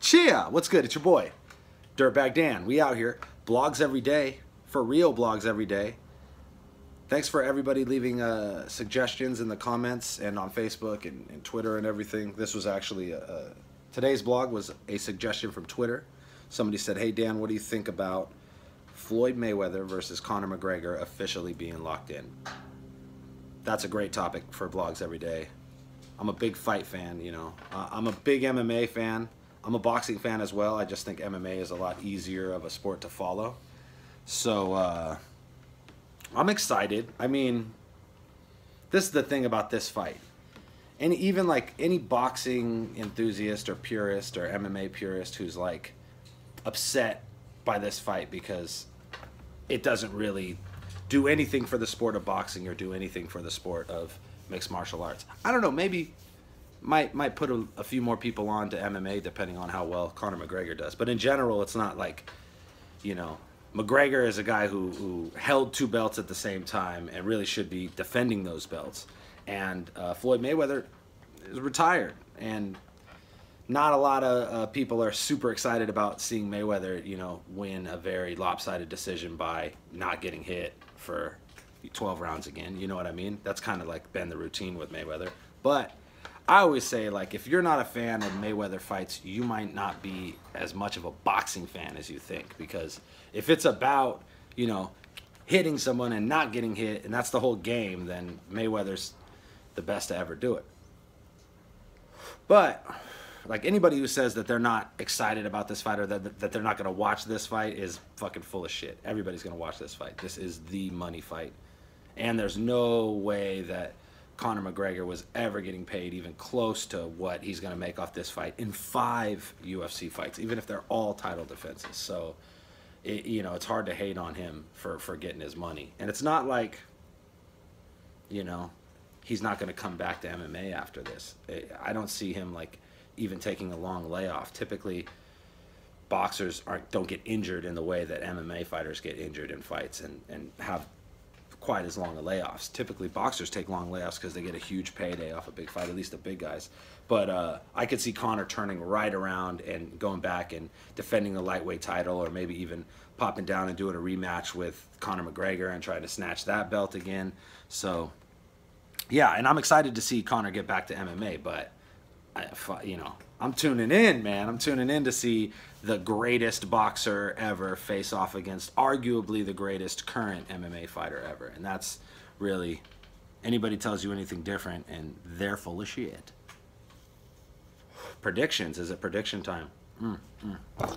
Chia! What's good? It's your boy, Dirtbag Dan. We out here. Blogs every day. For real blogs every day. Thanks for everybody leaving suggestions in the comments and on Facebook and Twitter and everything. This was actually, today's blog was a suggestion from Twitter. Somebody said, hey Dan, what do you think about Floyd Mayweather versus Conor McGregor officially being locked in? That's a great topic for blogs every day. I'm a big fight fan, you know. I'm a big MMA fan. I'm a boxing fan as well. I just think MMA is a lot easier of a sport to follow. So, I'm excited. I mean, this is the thing about this fight. And even like any boxing enthusiast or purist or MMA purist who's like upset by this fight because it doesn't really do anything for the sport of boxing or do anything for the sport of mixed martial arts. I don't know, maybe might put a few more people on to MMA depending on how well Conor McGregor does. But in general, it's not like, you know, McGregor is a guy who held 2 belts at the same time and really should be defending those belts. And Floyd Mayweather is retired, and not a lot of people are super excited about seeing Mayweather, you know, win a very lopsided decision by not getting hit for 12 rounds again. You know what I mean? That's kind of like been the routine with Mayweather. But I always say, like, if you're not a fan of Mayweather fights, you might not be as much of a boxing fan as you think. Because if it's about, you know, hitting someone and not getting hit, and that's the whole game, then Mayweather's the best to ever do it. But like, anybody who says that they're not excited about this fight or that they're not going to watch this fight is fucking full of shit. Everybody's going to watch this fight. This is the money fight. And there's no way that Conor McGregor was ever getting paid even close to what he's going to make off this fight in 5 UFC fights, even if they're all title defenses. So, you know, it's hard to hate on him for getting his money. And it's not like, you know, he's not going to come back to MMA after this. I don't see him, like, even taking a long layoff. Typically, boxers don't get injured in the way that MMA fighters get injured in fights and have quite as long a layoffs. Typically, boxers take long layoffs because they get a huge payday off a big fight, at least the big guys. But I could see Conor turning right around and going back and defending the lightweight title, or maybe even popping down and doing a rematch with Conor McGregor and trying to snatch that belt again. So, yeah, and I'm excited to see Conor get back to MMA, but you know, I'm tuning in, man. I'm tuning in to see the greatest boxer ever face off against arguably the greatest current MMA fighter ever. And that's really, anybody tells you anything different and they're full of shit. Predictions. Is it prediction time? I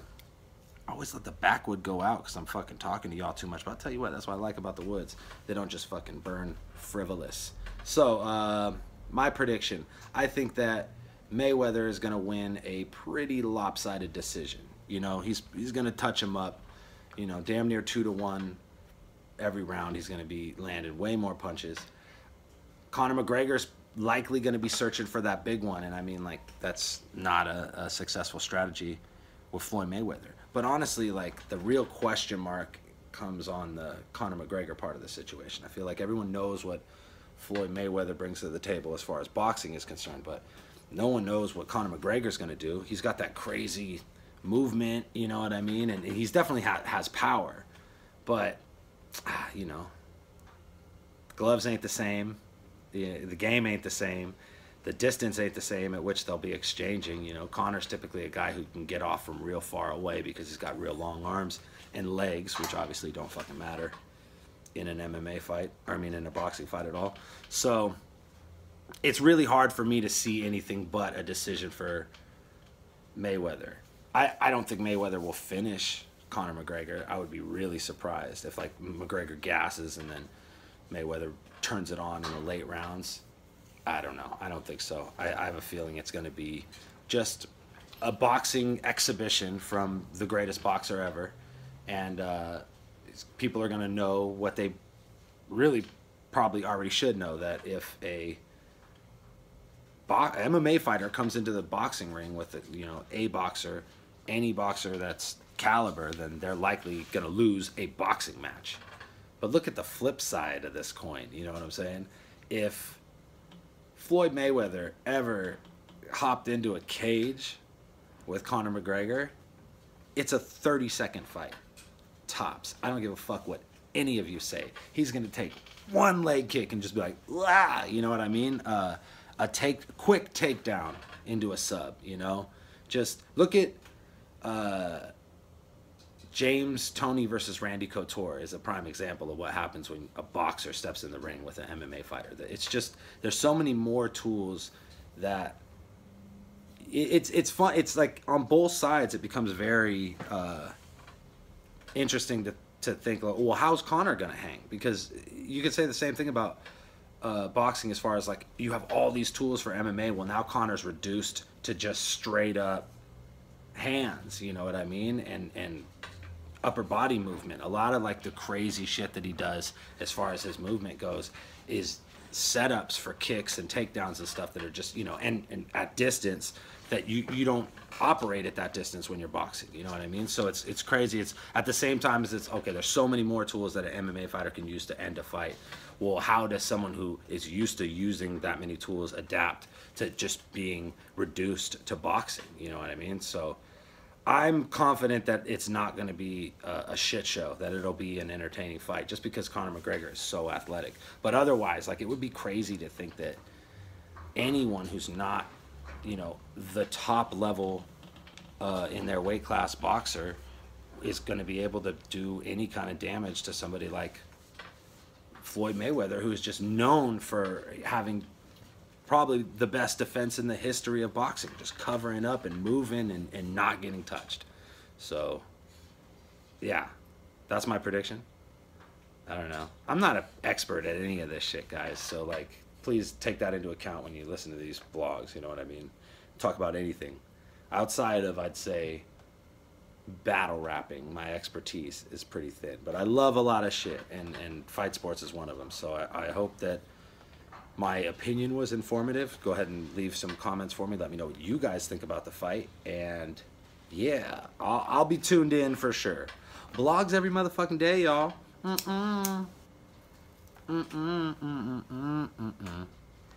always let the backwood go out because I'm fucking talking to y'all too much. But I'll tell you what, that's what I like about the woods. They don't just fucking burn frivolous. So, my prediction. I think that Mayweather is going to win a pretty lopsided decision. You know, he's going to touch him up, you know, damn near 2-1 every round. He's going to be landing way more punches. Conor McGregor's likely going to be searching for that big one, and I mean, like, that's not a successful strategy with Floyd Mayweather. But honestly, like, the real question mark comes on the Conor McGregor part of the situation. I feel like everyone knows what Floyd Mayweather brings to the table as far as boxing is concerned, but no one knows what Conor McGregor's going to do. He's got that crazy movement, you know what I mean? And he's definitely has power. But, you know, gloves ain't the same. The game ain't the same. The distance ain't the same at which they'll be exchanging. You know, Conor's typically a guy who can get off from real far away because he's got real long arms and legs, which obviously don't fucking matter in an MMA fight. Or, I mean, in a boxing fight at all. So it's really hard for me to see anything but a decision for Mayweather. I don't think Mayweather will finish Conor McGregor. I would be really surprised if, like, McGregor gasses and then Mayweather turns it on in the late rounds. I don't know. I don't think so. I have a feeling it's going to be just a boxing exhibition from the greatest boxer ever. And people are going to know what they really probably already should know, that if a MMA fighter comes into the boxing ring with, you know, a boxer, any boxer that's caliber, then they're likely going to lose a boxing match. But look at the flip side of this coin, you know what I'm saying? If Floyd Mayweather ever hopped into a cage with Conor McGregor, it's a 30-second fight. Tops. I don't give a fuck what any of you say. He's going to take one leg kick and just be like, "Wah!" You know what I mean? Quick takedown into a sub, you know? Just look at James Toney versus Randy Couture is a prime example of what happens when a boxer steps in the ring with an MMA fighter. It's just, there's so many more tools that it's fun. It's like on both sides, it becomes very interesting to think, like, well, how's Conor gonna hang? Because you could say the same thing about boxing, as far as like you have all these tools for MMA. Well, now Conor's reduced to just straight up hands. You know what I mean? And upper body movement. A lot of like the crazy shit that he does as far as his movement goes is setups for kicks and takedowns and stuff that are just, you know, and at distance that you don't operate at that distance when you're boxing. You know what I mean? So it's crazy. It's at the same time as it's okay, there's so many more tools that an MMA fighter can use to end a fight. Well, how does someone who is used to using that many tools adapt to just being reduced to boxing? You know what I mean? So I'm confident that it's not going to be a shit show, that it'll be an entertaining fight, just because Conor McGregor is so athletic. But otherwise, like, it would be crazy to think that anyone who's not, you know, the top level in their weight class boxer is going to be able to do any kind of damage to somebody like Floyd Mayweather, who is just known for having probably the best defense in the history of boxing, just covering up and moving and not getting touched. So, yeah, that's my prediction. I don't know. I'm not an expert at any of this shit, guys. So, like, please take that into account when you listen to these blogs. You know what I mean? Talk about anything. Outside of, I'd say, battle rapping, my expertise is pretty thin. But I love a lot of shit, and fight sports is one of them. So I hope that my opinion was informative. Go ahead and leave some comments for me. Let me know what you guys think about the fight. And yeah, I'll be tuned in for sure. Blogs every motherfucking day, y'all.